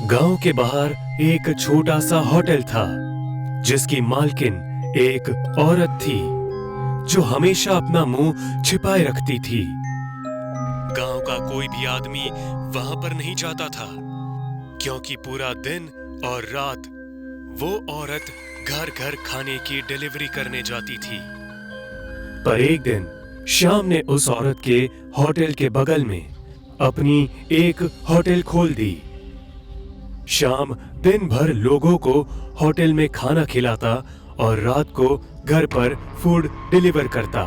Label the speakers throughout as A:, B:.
A: गांव के बाहर एक छोटा सा होटल था जिसकी मालकिन एक औरत थी जो हमेशा अपना मुंह छिपाए रखती थी। गांव का कोई भी आदमी वहां पर नहीं जाता था क्योंकि पूरा दिन और रात वो औरत घर घर खाने की डिलीवरी करने जाती थी। पर एक दिन शाम ने उस औरत के होटल के बगल में अपनी एक होटल खोल दी। शाम दिन भर लोगों को होटल में खाना खिलाता और रात को घर पर फूड डिलीवर करता।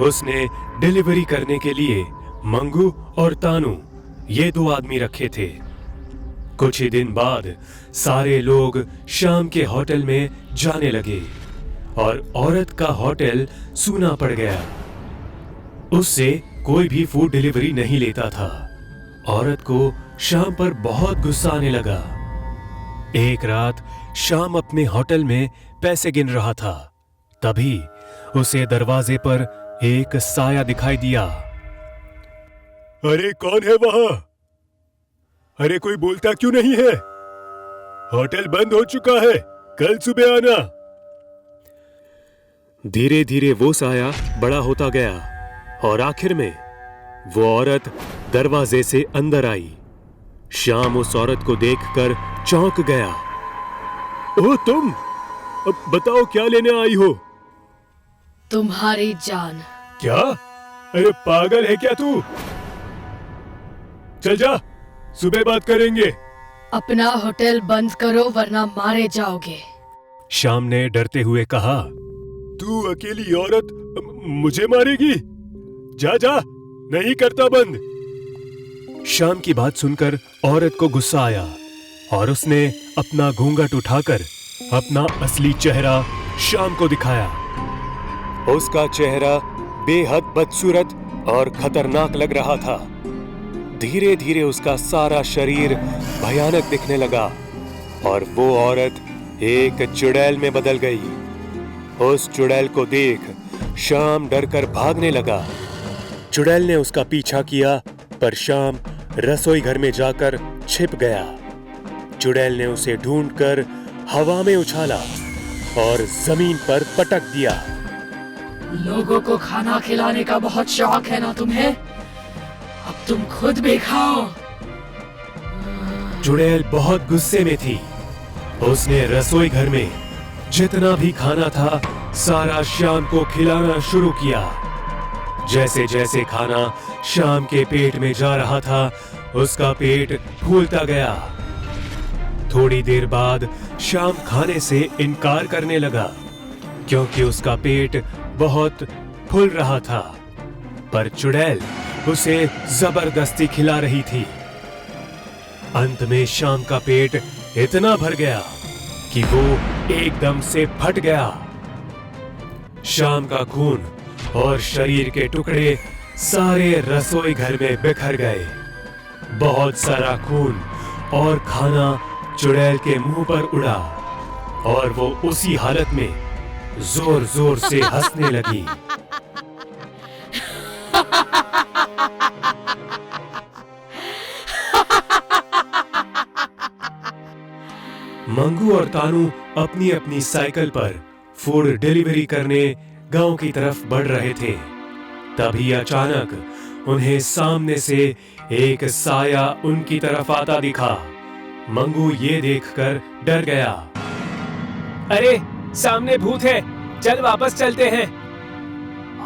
A: उसने डिलीवरी करने के लिए मंगू और तानू ये दो आदमी रखे थे। कुछ ही दिन बाद सारे लोग शाम के होटल में जाने लगे और औरत का होटल सूना पड़ गया। उससे कोई भी फूड डिलीवरी नहीं लेता था। औरत को शाम पर बहुत गुस्सा आने लगा। एक रात शाम अपने होटल में पैसे गिन रहा था, तभी उसे दरवाजे पर एक साया दिखाई दिया।
B: अरे कौन है वहां? अरे कोई बोलता क्यों नहीं है? होटल बंद हो चुका है, कल सुबह आना।
A: धीरे धीरे वो साया बड़ा होता गया और आखिर में वो औरत दरवाजे से अंदर आई। शाम उस औरत को देखकर चौंक गया।
B: ओह तुम, अब बताओ क्या लेने आई हो?
C: तुम्हारी जान।
B: क्या? अरे पागल है क्या तू? चल जा, सुबह बात करेंगे।
C: अपना होटल बंद करो वरना मारे जाओगे।
A: शाम ने डरते हुए कहा।
B: तू अकेली औरत मुझे मारेगी? जा जा, नहीं करता बंद।
A: शाम की बात सुनकर औरत को गुस्सा आया और उसने अपना घूंघट उठाकर अपना असली चेहरा शाम को दिखाया। उसका चेहरा बेहद बदसूरत और खतरनाक लग रहा था। धीरे धीरे उसका सारा शरीर भयानक दिखने लगा और वो औरत एक चुड़ैल में बदल गई। उस चुड़ैल को देख शाम डरकर भागने लगा। चुड़ैल ने उसका पीछा किया पर शाम रसोई घर में जाकर छिप गया। चुड़ैल ने उसे ढूंढकर हवा में उछाला और जमीन पर पटक दिया।
C: लोगों को खाना खिलाने का बहुत शौक है ना तुम्हें? अब तुम खुद भी खाओ।
A: चुड़ैल बहुत गुस्से में थी। उसने रसोई घर में जितना भी खाना था सारा शाम को खिलाना शुरू किया। जैसे जैसे खाना शाम के पेट में जा रहा था उसका पेट फूलता गया। थोड़ी देर बाद शाम खाने से इनकार करने लगा क्योंकि उसका पेट बहुत फूल रहा था, पर चुड़ैल उसे जबरदस्ती खिला रही थी। अंत में शाम का पेट इतना भर गया कि वो एकदम से फट गया। शाम का खून और शरीर के टुकड़े सारे रसोई घर में बिखर गए। बहुत सारा खून और खाना चुड़ैल के मुंह पर उड़ा और वो उसी हालत में जोर जोर से हंसने लगी। मंगू और तानू अपनी अपनी साइकिल पर फूड डिलीवरी करने गांव की तरफ बढ़ रहे थे। तभी अचानक उन्हें सामने से एक साया उनकी तरफ आता दिखा। मंगू ये देखकर डर गया।
B: अरे सामने भूत है, चल वापस चलते हैं।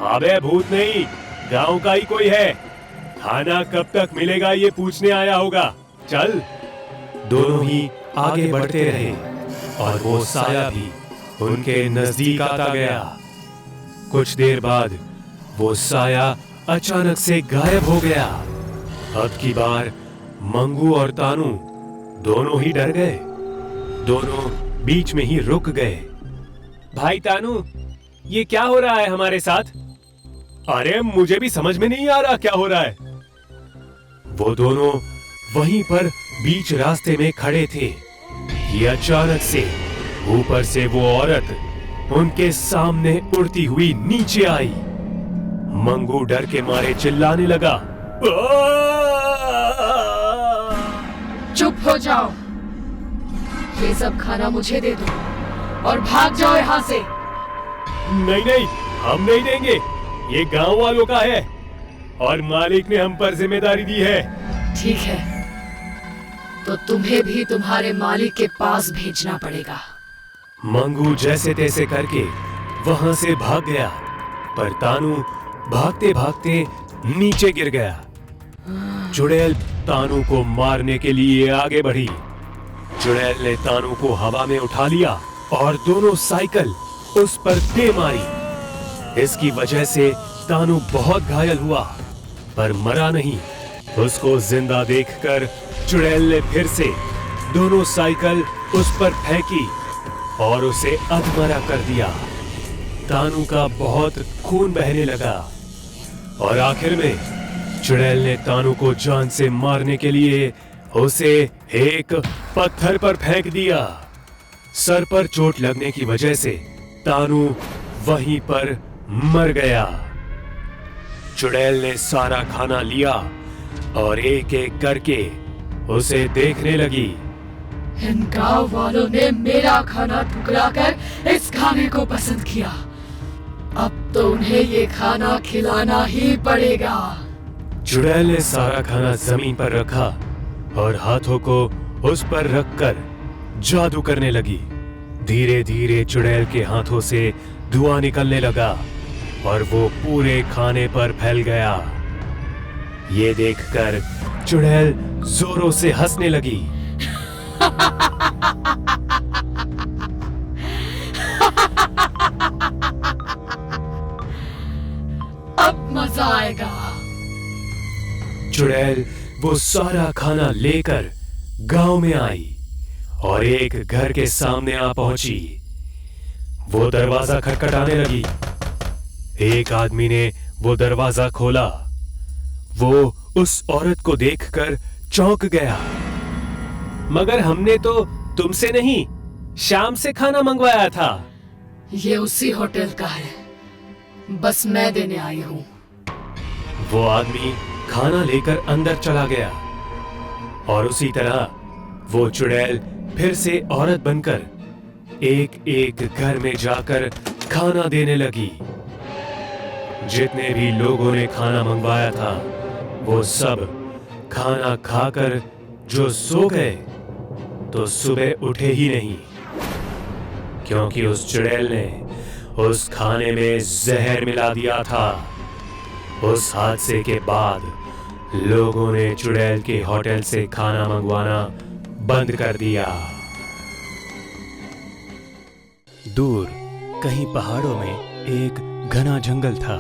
B: हाँ बे, भूत नहीं, गांव का ही कोई है। खाना कब तक मिलेगा ये पूछने आया होगा। चल।
A: दोनों ही आगे बढ़ते रहे और वो साया भी उनके नजदीक आता गया। कुछ देर बाद वो साया अचानक से गायब हो गया। अब की बार मंगू और तानू दोनों ही डर गए। दोनों बीच में ही रुक गए।
B: भाई तानू, ये क्या हो रहा है हमारे साथ? अरे मुझे भी समझ में नहीं आ रहा क्या हो रहा है।
A: वो दोनों वहीं पर बीच रास्ते में खड़े थे कि अचानक से ऊपर से वो औरत उनके सामने उड़ती हुई नीचे आई। मंगू डर के मारे चिल्लाने लगा।
C: चुप हो जाओ। ये सब खाना मुझे दे दो और भाग जाओ यहाँ से।
B: नहीं नहीं, हम नहीं देंगे। ये गांव वालों का है और मालिक ने हम पर जिम्मेदारी दी है।
C: ठीक है, तो तुम्हें भी तुम्हारे मालिक के पास भेजना पड़ेगा।
A: मंगू जैसे तैसे करके वहां से भाग गया, पर तानू भागते भागते नीचे गिर गया। चुड़ैल तानू को मारने के लिए आगे बढ़ी। चुड़ैल ने तानू को हवा में उठा लिया और दोनों साइकिल उस पर दे मारी। इसकी वजह से तानू बहुत घायल हुआ, पर मरा नहीं। उसको जिंदा देखकर चुड़ैल ने फिर से दोनों साइकिल उस पर फेंकी और उसे अधमरा कर दिया। तानू का बहुत खून बहने लगा और आखिर में चुड़ैल ने तानू को जान से मारने के लिए उसे एक पत्थर पर फेंक दिया। सर पर चोट लगने की वजह से तानू वहीं पर मर गया। चुड़ैल ने सारा खाना लिया और एक एक करके उसे देखने लगी।
C: इन गांव वालों ने मेरा खाना ठुकरा कर इस खाने को पसंद किया। अब तो उन्हें ये खाना खिलाना ही पड़ेगा।
A: चुड़ैल ने सारा खाना जमीन पर रखा और हाथों को उस पर रखकर जादू करने लगी। धीरे धीरे चुड़ैल के हाथों से धुआं निकलने लगा और वो पूरे खाने पर फैल गया। ये देखकर चुड़ैल जोरों से हंसने लगी।
C: अब मजा आएगा।
A: चुड़ैल वो सारा खाना लेकर गांव में आई और एक घर के सामने आ पहुंची। वो दरवाजा खटखटाने लगी। एक आदमी ने वो दरवाजा खोला। वो उस औरत को देखकर चौंक गया।
B: मगर हमने तो तुमसे नहीं, शाम से खाना मंगवाया था।
C: ये उसी होटल का है, बस मैं देने आई हूँ।
A: वो आदमी खाना लेकर अंदर चला गया और उसी तरह वो चुड़ैल फिर से औरत बनकर एक एक घर में जाकर खाना देने लगी। जितने भी लोगों ने खाना मंगवाया था वो सब खाना खाकर जो सो गए तो सुबह उठे ही नहीं, क्योंकि उस चुड़ैल ने उस खाने में जहर मिला दिया था। उस हादसे के बाद लोगों ने चुड़ैल के होटल से खाना मंगवाना बंद कर दिया। दूर कहीं पहाड़ों में एक घना जंगल था।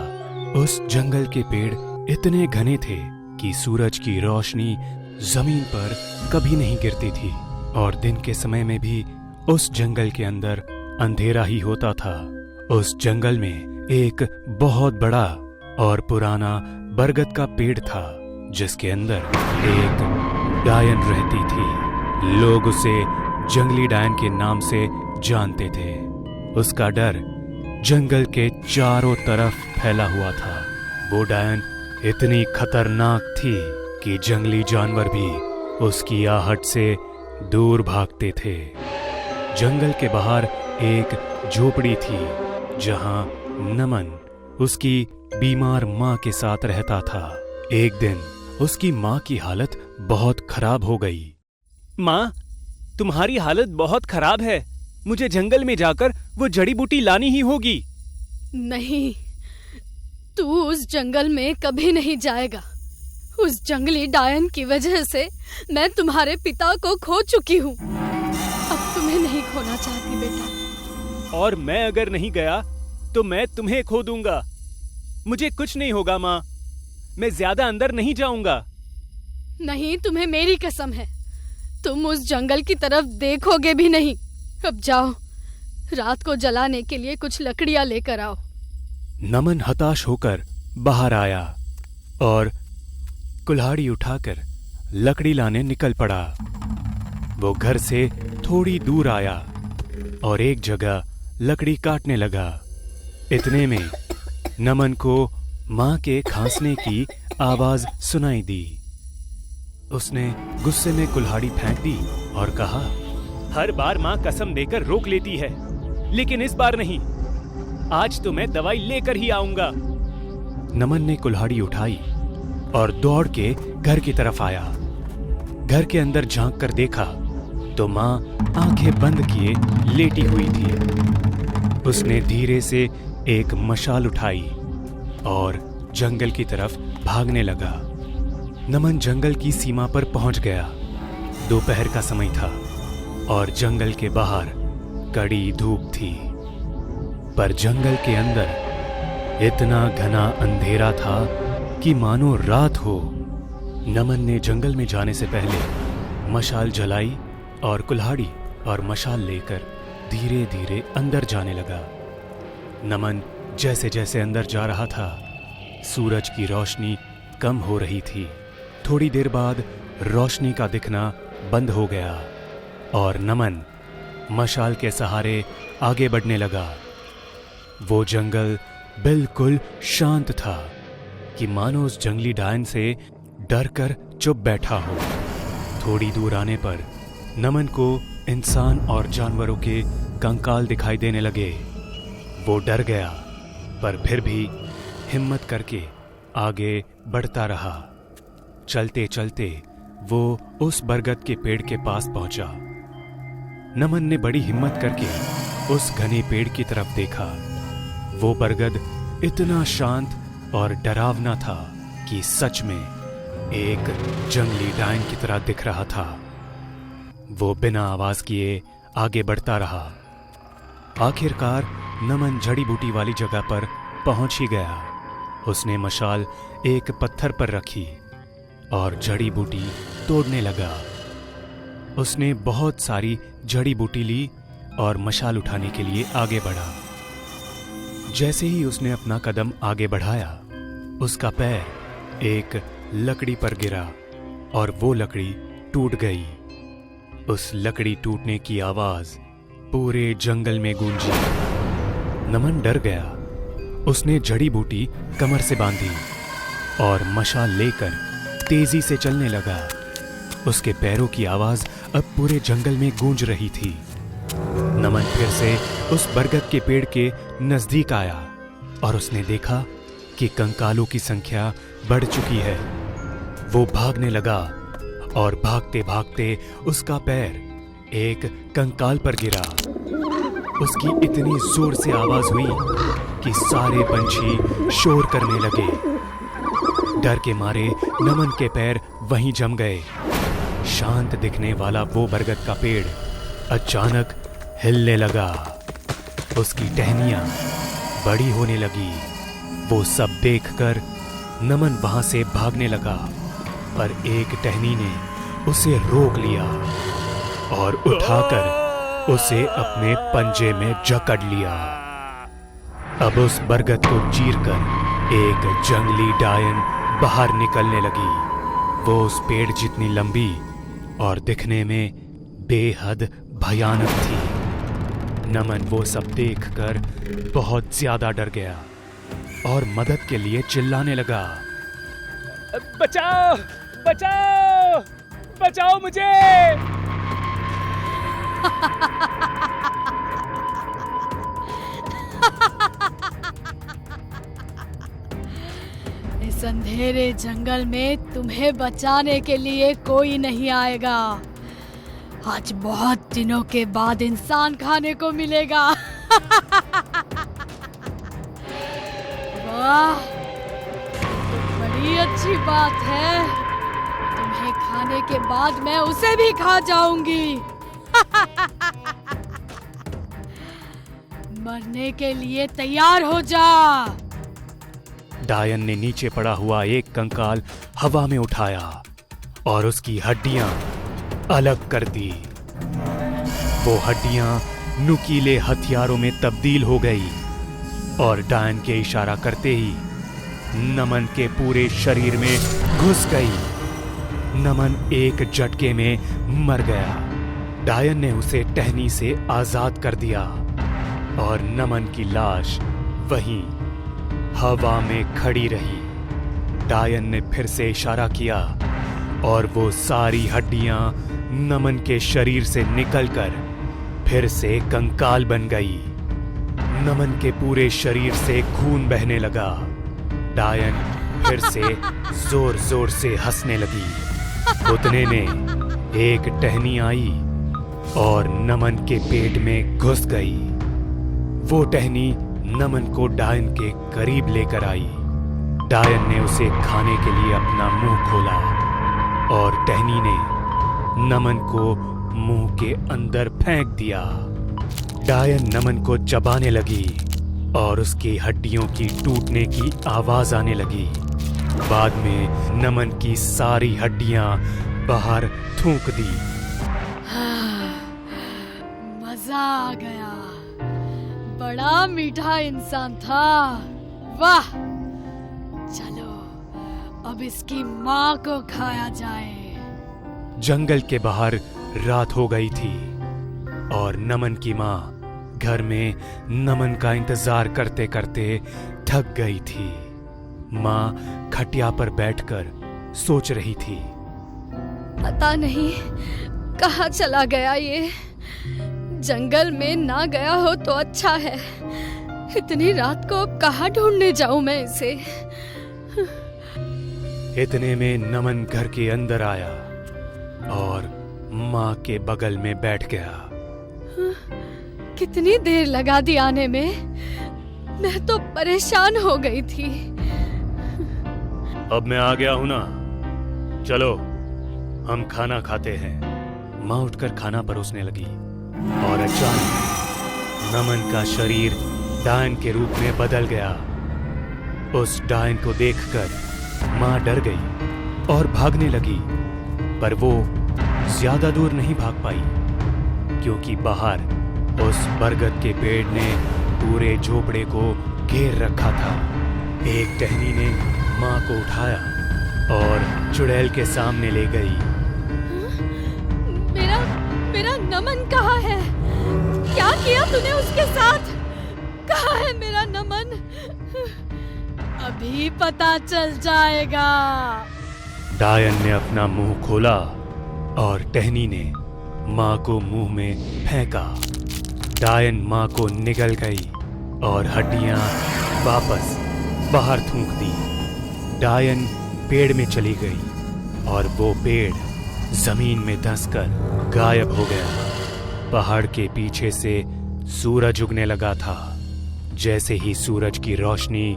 A: उस जंगल के पेड़ इतने घने थे कि सूरज की रोशनी जमीन पर कभी नहीं गिरती थी और दिन के समय में भी उस जंगल के अंदर अंधेरा ही होता था। उस जंगल में एक बहुत बड़ा और पुराना बरगद का पेड़ था, जिसके अंदर एक डायन रहती थी। लोग उसे जंगली डायन के नाम से जानते थे। उसका डर जंगल के चारों तरफ फैला हुआ था। वो डायन इतनी खतरनाक थी कि जंगली जानवर भी उसकी आहट से दूर भागते थे। जंगल के बाहर एक झोपड़ी थी जहां नमन उसकी बीमार माँ के साथ रहता था। एक दिन उसकी माँ की हालत बहुत खराब हो गई।
B: माँ, तुम्हारी हालत बहुत खराब है। मुझे जंगल में जाकर वो जड़ी बूटी लानी ही होगी।
D: नहीं, तू उस जंगल में कभी नहीं जाएगा। उस जंगली डायन की वजह से मैं तुम्हारे पिता को खो चुकी हूँ। अब तुम्हें नहीं खोना चाहती बेटा।
B: और मैं अगर नहीं गया तो मैं तुम्हें खो दूंगा। मुझे कुछ नहीं होगा माँ, मैं ज्यादा अंदर नहीं जाऊंगा।
D: नहीं, तुम्हें मेरी कसम है, तुम उस जंगल की तरफ देखोगे भी नहीं। अब जाओ, रात को जलाने के लिए कुछ लकड़ियां लेकर आओ।
A: नमन हताश होकर बाहर आया और कुल्हाड़ी उठाकर लकड़ी लाने निकल पड़ा। वो घर से थोड़ी दूर आया और एक जगह लकड़ी काटने लगा। इतने में नमन को माँ के खांसने की आवाज सुनाई दी। उसने गुस्से में कुल्हाड़ी फेंक दी और कहा,
B: हर बार माँ कसम देकर रोक लेती है, लेकिन इस बार नहीं। आज तो मैं दवाई लेकर ही आऊंगा।
A: नमन ने कुल्हाड़ी उठाई और दौड़ के घर की तरफ आया। घर के अंदर झांक कर देखा तो माँ आंखें बंद किए लेटी हुई थी। उसने धीरे से एक मशाल उठाई और जंगल की तरफ भागने लगा। नमन जंगल की सीमा पर पहुंच गया। दोपहर का समय था और जंगल के बाहर कड़ी धूप थी, पर जंगल के अंदर इतना घना अंधेरा था कि मानो रात हो। नमन ने जंगल में जाने से पहले मशाल जलाई और कुल्हाड़ी और मशाल लेकर धीरे धीरे अंदर जाने लगा। नमन जैसे जैसे अंदर जा रहा था, सूरज की रोशनी कम हो रही थी। थोड़ी देर बाद रोशनी का दिखना बंद हो गया और नमन मशाल के सहारे आगे बढ़ने लगा। वो जंगल बिल्कुल शांत था कि मानो उस जंगली डायन से डर कर चुप बैठा हो। थोड़ी दूर आने पर नमन को इंसान और जानवरों के कंकाल दिखाई देने लगे। वो डर गया, पर फिर भी हिम्मत करके आगे बढ़ता रहा। चलते चलते वो उस बरगद के पेड़ के पास पहुंचा। नमन ने बड़ी हिम्मत करके उस घने पेड़ की तरफ देखा। वो बरगद इतना शांत और डरावना था कि सच में एक जंगली डायन की तरह दिख रहा था। वो बिना आवाज किए आगे बढ़ता रहा। आखिरकार नमन जड़ी बूटी वाली जगह पर पहुंच ही गया। उसने मशाल एक पत्थर पर रखी और जड़ी बूटी तोड़ने लगा। उसने बहुत सारी जड़ी बूटी ली और मशाल उठाने के लिए आगे बढ़ा। जैसे ही उसने अपना कदम आगे बढ़ाया, उसका पैर एक लकड़ी पर गिरा और वो लकड़ी टूट गई। उस लकड़ी टूटने की आवाज पूरे जंगल में गूंजी। नमन डर गया। उसने जड़ी बूटी कमर से बांधी और मशाल लेकर तेजी से चलने लगा। उसके पैरों की आवाज अब पूरे जंगल में गूंज रही थी। नमन फिर से उस बरगद के पेड़ के नजदीक आया और उसने देखा कि कंकालों की संख्या बढ़ चुकी है। वो भागने लगा और भागते भागते उसका पैर एक कंकाल पर गिरा। उसकी इतनी जोर से आवाज हुई कि सारे पंछी शोर करने लगे। डर के मारे नमन के पैर वहीं जम गए। शांत दिखने वाला वो बरगद का पेड़ अचानक हिलने लगा। उसकी टहनियां बड़ी होने लगी। वो सब देखकर नमन वहां से भागने लगा, पर एक टहनी ने उसे रोक लिया और उठाकर उसे अपने पंजे में जकड़ लिया। अब उस बरगद को चीरकर एक जंगली डायन बाहर निकलने लगी। वो उस पेड़ जितनी लंबी और दिखने में बेहद भयानक थी। नमन वो सब देखकर बहुत ज्यादा डर गया और मदद के लिए चिल्लाने लगा,
B: बचाओ बचाओ बचाओ मुझे।
D: इस अंधेरे जंगल में तुम्हें बचाने के लिए कोई नहीं आएगा। आज बहुत दिनों के बाद इंसान खाने को मिलेगा। वाह, तो बड़ी अच्छी बात है। तुम्हें खाने के बाद मैं उसे भी खा जाऊंगी। मरने के लिए तैयार हो जा।
A: डायन ने नीचे पड़ा हुआ एक कंकाल हवा में उठाया और उसकी हड्डियां अलग कर दी। वो हड्डियां नुकीले हथियारों में तब्दील हो गई और डायन के इशारा करते ही नमन के पूरे शरीर में घुस गई। नमन एक झटके में मर गया। डायन ने उसे टहनी से आजाद कर दिया और नमन की लाश वहीं हवा में खड़ी रही। डायन ने फिर से इशारा किया और वो सारी हड्डियां नमन के शरीर से निकलकर फिर से कंकाल बन गई। नमन के पूरे शरीर से खून बहने लगा। डायन फिर से जोर जोर से हंसने लगी। उतने में एक टहनी आई और नमन के पेट में घुस गई। वो टहनी नमन को डायन के करीब लेकर आई। डायन ने उसे खाने के लिए अपना मुंह खोला और टहनी ने नमन को मुंह के अंदर फेंक दिया। डायन नमन को चबाने लगी और उसकी हड्डियों की टूटने की आवाज आने लगी। बाद में नमन की सारी हड्डियां बाहर थूक दी।
D: मजा आ गया। बड़ा मीठा इंसान था। वाह, चलो अब इसकी माँ को खाया जाए।
A: जंगल के बाहर रात हो गई थी और नमन की माँ घर में नमन का इंतजार करते करते थक गई थी। माँ खटिया पर बैठकर सोच रही थी।
D: पता नहीं कहाँ चला गया ये। जंगल में ना गया हो तो अच्छा है। इतनी रात को अब कहाँ ढूंढने जाऊं मैं इसे।
A: इतने में नमन घर के अंदर आया और माँ के बगल में बैठ गया।
D: कितनी देर लगा दी आने में। मैं तो परेशान हो गई थी।
A: अब मैं आ गया हूं ना, चलो हम खाना खाते हैं। माँ उठकर खाना परोसने लगी और अचानक नमन का शरीर डायन के रूप में बदल गया। उस डायन को देखकर माँ डर गई और भागने लगी, पर वो ज्यादा दूर नहीं भाग पाई क्योंकि बाहर उस बरगद के पेड़ ने पूरे झोपड़े को घेर रखा था। एक टहनी ने माँ को उठाया और चुड़ैल के सामने ले गई।
D: मेरा नमन कहाँ है? क्या किया तूने उसके साथ? कहाँ है मेरा नमन? अभी पता चल जाएगा।
A: डायन ने अपना मुंह खोला और टहनी ने माँ को मुंह में फेंका। डायन माँ को निगल गई और हड्डियां वापस बाहर थूक दी। डायन पेड़ में चली गई और वो पेड़ जमीन में धंसकर गायब हो गया। पहाड़ के पीछे से सूरज उगने लगा था। जैसे ही सूरज की रोशनी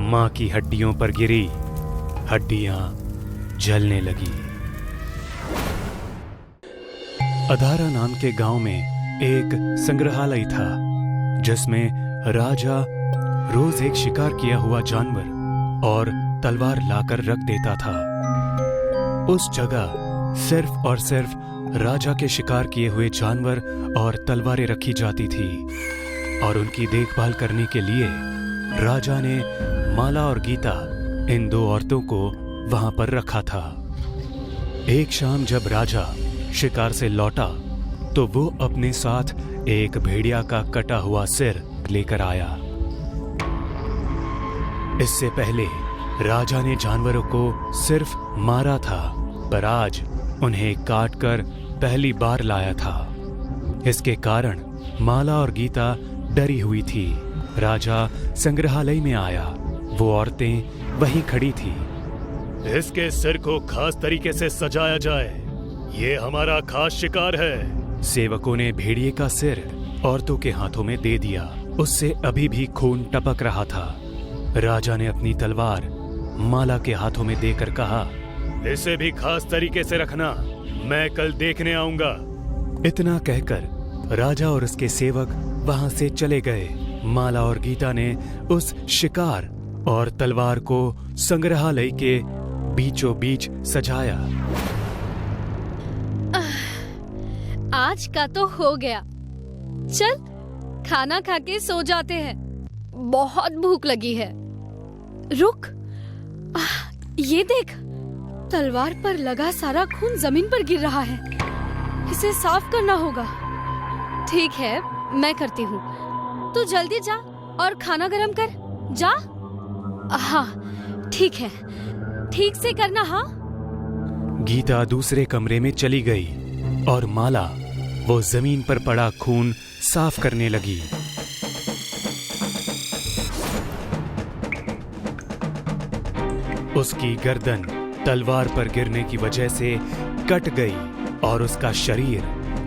A: माँ की हड्डियों पर गिरी, हड्डियां जलने लगी। अधारा नाम के गांव में एक संग्रहालय था जिसमें राजा रोज एक शिकार किया हुआ जानवर और तलवार लाकर रख देता था। उस जगह सिर्फ और सिर्फ राजा के शिकार किए हुए जानवर और तलवारें रखी जाती थी और उनकी देखभाल करने के लिए राजा ने माला और गीता, इन दो औरतों को वहां पर रखा था। एक शाम जब राजा शिकार से लौटा तो वो अपने साथ एक भेड़िया का कटा हुआ सिर लेकर आया। इससे पहले राजा ने जानवरों को सिर्फ मारा था, पर आज उन्हें काटकर पहली बार लाया था। इसके कारण माला और गीता डरी हुई थी। राजा संग्रहालय में आया। वो औरतें वहीं खड़ी थी। इसके सिर को खास तरीके से सजाया जाए, ये हमारा खास शिकार है। सेवकों ने भेड़िए का सिर औरतों के हाथों में दे दिया। उससे अभी भी खून टपक रहा था। राजा ने अपनी तलवार माला के हाथों में देकर कहा, इसे भी खास तरीके से रखना, मैं कल देखने आऊंगा। इतना कहकर राजा और उसके सेवक वहां से चले गए। माला और गीता ने उस शिकार और तलवार को संग्रहालय के बीचों बीच सजाया।
D: आज का तो हो गया। चल खाना खा के सो जाते हैं। बहुत भूख लगी है। रुक, ये देख, तलवार पर लगा सारा खून जमीन पर गिर रहा है। इसे साफ करना होगा। ठीक है, मैं करती हूँ। तू जल्दी जा और खाना गरम कर। जा। हाँ ठीक है, ठीक से करना। हाँ।
A: गीता दूसरे कमरे में चली गई और माला वो जमीन पर पड़ा खून साफ करने लगी। उसकी गर्दन तलवार पर गिरने की वजह से कट गई और उसका शरीर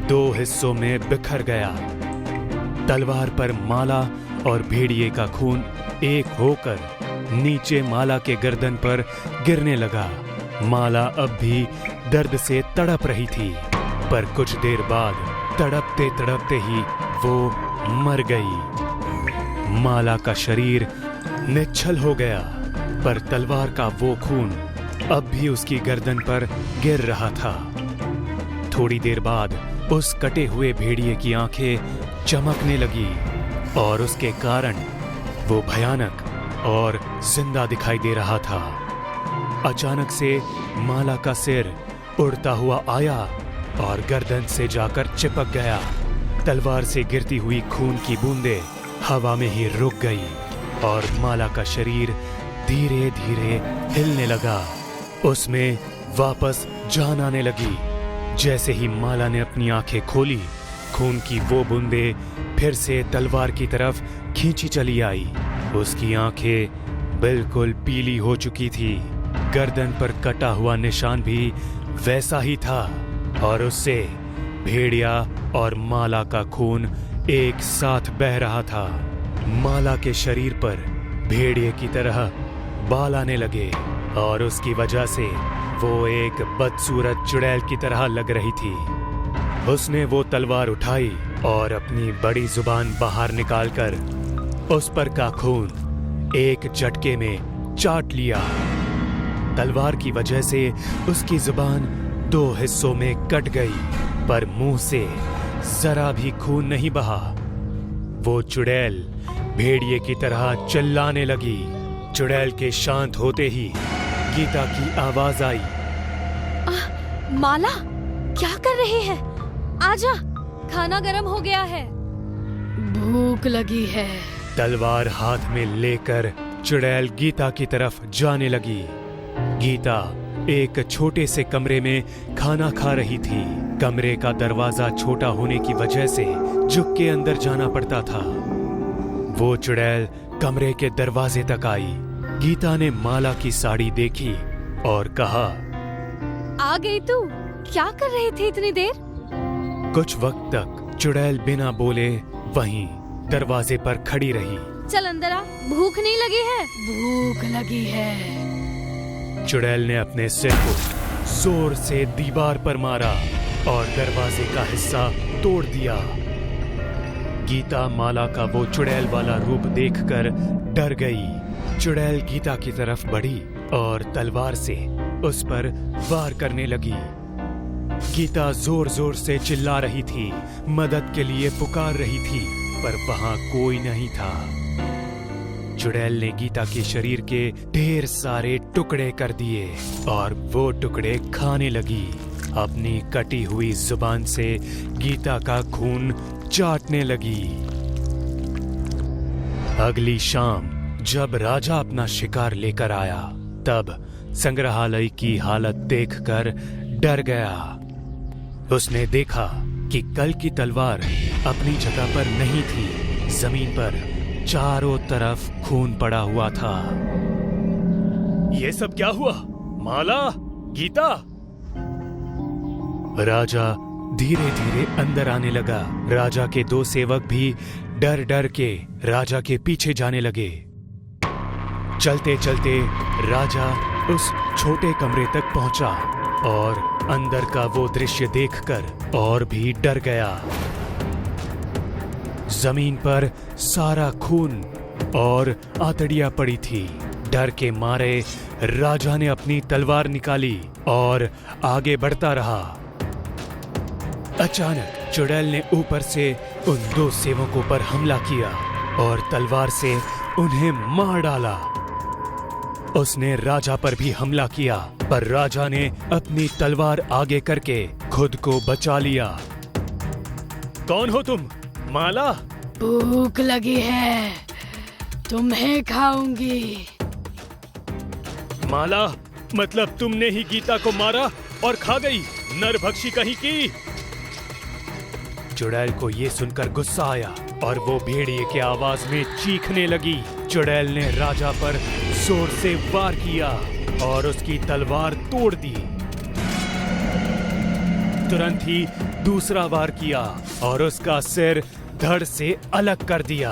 A: 2 हिस्सों में बिखर गया। तलवार पर माला और भेड़िए का खून एक होकर नीचे माला के गर्दन पर गिरने लगा। माला अब भी दर्द से तड़प रही थी, पर कुछ देर बाद तड़पते तड़पते ही वो मर गई। माला का शरीर निश्चल हो गया, पर तलवार का वो खून अब भी उसकी गर्दन पर गिर रहा था। थोड़ी देर बाद उस कटे हुए भेड़िए की आंखें चमकने लगी और उसके कारण वो भयानक और जिंदा दिखाई दे रहा था। अचानक से माला का सिर उड़ता हुआ आया और गर्दन से जाकर चिपक गया। तलवार से गिरती हुई खून की बूंदें हवा में ही रुक गई और माला का शरीर धीरे धीरे हिलने लगा। उसमें वापस जान आने लगी। जैसे ही माला ने अपनी आंखें खोली, खून की वो बूंदें फिर से तलवार की तरफ खींची चली आई। उसकी आंखें बिल्कुल पीली हो चुकी थी। गर्दन पर कटा हुआ निशान भी वैसा ही था और उससे भेड़िया और माला का खून एक साथ बह रहा था। माला के शरीर पर भेड़िए की तरह बाल आने लगे और उसकी वजह से वो एक बदसूरत चुड़ैल की तरह लग रही थी। उसने वो तलवार उठाई और अपनी बड़ी जुबान बाहर निकालकर उस पर का खून एक झटके में चाट लिया। तलवार की वजह से उसकी जुबान 2 हिस्सों में कट गई, पर मुंह से जरा भी खून नहीं बहा। वो चुड़ैल भेड़िए की तरह चिल्लाने लगी। चुड़ैल के शांत होते ही गीता की आवाज आई।
D: माला, क्या कर रही है? आजा, खाना गर्म हो गया है।
C: भूख लगी है।
A: तलवार हाथ में लेकर चुड़ैल गीता की तरफ जाने लगी। गीता एक छोटे से कमरे में खाना खा रही थी। कमरे का दरवाजा छोटा होने की वजह से झुक के अंदर जाना पड़ता था। वो चुड़ैल कमरे के दरवाजे तक आई। गीता ने माला की साड़ी देखी और कहा,
D: आ गई तू? क्या कर रही थी इतनी देर?
A: कुछ वक्त तक चुड़ैल बिना बोले वहीं दरवाजे पर खड़ी रही।
D: चल अंदर आ, भूख नहीं लगी है?
C: भूख लगी है।
A: चुड़ैल ने अपने सिर को जोर से दीवार पर मारा और दरवाजे का हिस्सा तोड़ दिया। गीता माला का वो चुड़ैल वाला रूप देखकर डर गई। चुड़ैल गीता की तरफ बढ़ी और तलवार से उस पर वार करने लगी। गीता जोर जोर से चिल्ला रही थी, मदद के लिए पुकार रही थी, पर वहां कोई नहीं था। चुड़ैल ने गीता के शरीर के ढेर सारे टुकड़े कर दिए और वो टुकड़े खाने लगी। अपनी कटी हुई जुबान से गीता का खून चाटने लगी। अगली शाम जब राजा अपना शिकार लेकर आया, तब संग्रहालय की हालत देखकर डर गया। उसने देखा कि कल की तलवार अपनी जगह पर नहीं थी। जमीन पर चारों तरफ खून पड़ा हुआ था।
B: ये सब क्या हुआ? माला, गीता?
A: राजा धीरे धीरे अंदर आने लगा। राजा के 2 सेवक भी डर डर के राजा के पीछे जाने लगे। चलते चलते राजा उस छोटे कमरे तक पहुंचा और अंदर का वो दृश्य देखकर और भी डर गया। जमीन पर सारा खून और आतड़ियां पड़ी थी। डर के मारे राजा ने अपनी तलवार निकाली और आगे बढ़ता रहा। अचानक चुड़ैल ने ऊपर से उन 2 सेवकों पर हमला किया और तलवार से उन्हें मार डाला। उसने राजा पर भी हमला किया, पर राजा ने अपनी तलवार आगे करके खुद को बचा लिया।
B: कौन हो तुम? माला?
C: भूख लगी है, तुम्हें खाऊंगी।
B: माला, मतलब तुमने ही गीता को मारा? और खा गई, नरभक्षी कहीं की। चुड़ैल को ये सुनकर गुस्सा आया और वो भेड़िए की आवाज में चीखने लगी। चुड़ैल ने राजा पर जोर से वार किया और उसकी तलवार तोड़ दी। तुरंत ही दूसरा वार किया और उसका सिर धड़ से अलग कर दिया।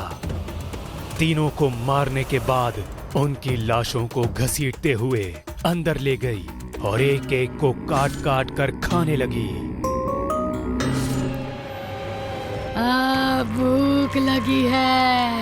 B: तीनों को मारने के बाद उनकी लाशों को घसीटते हुए अंदर ले गई और एक एक को काट काट कर खाने लगी।
C: भूख लगी है।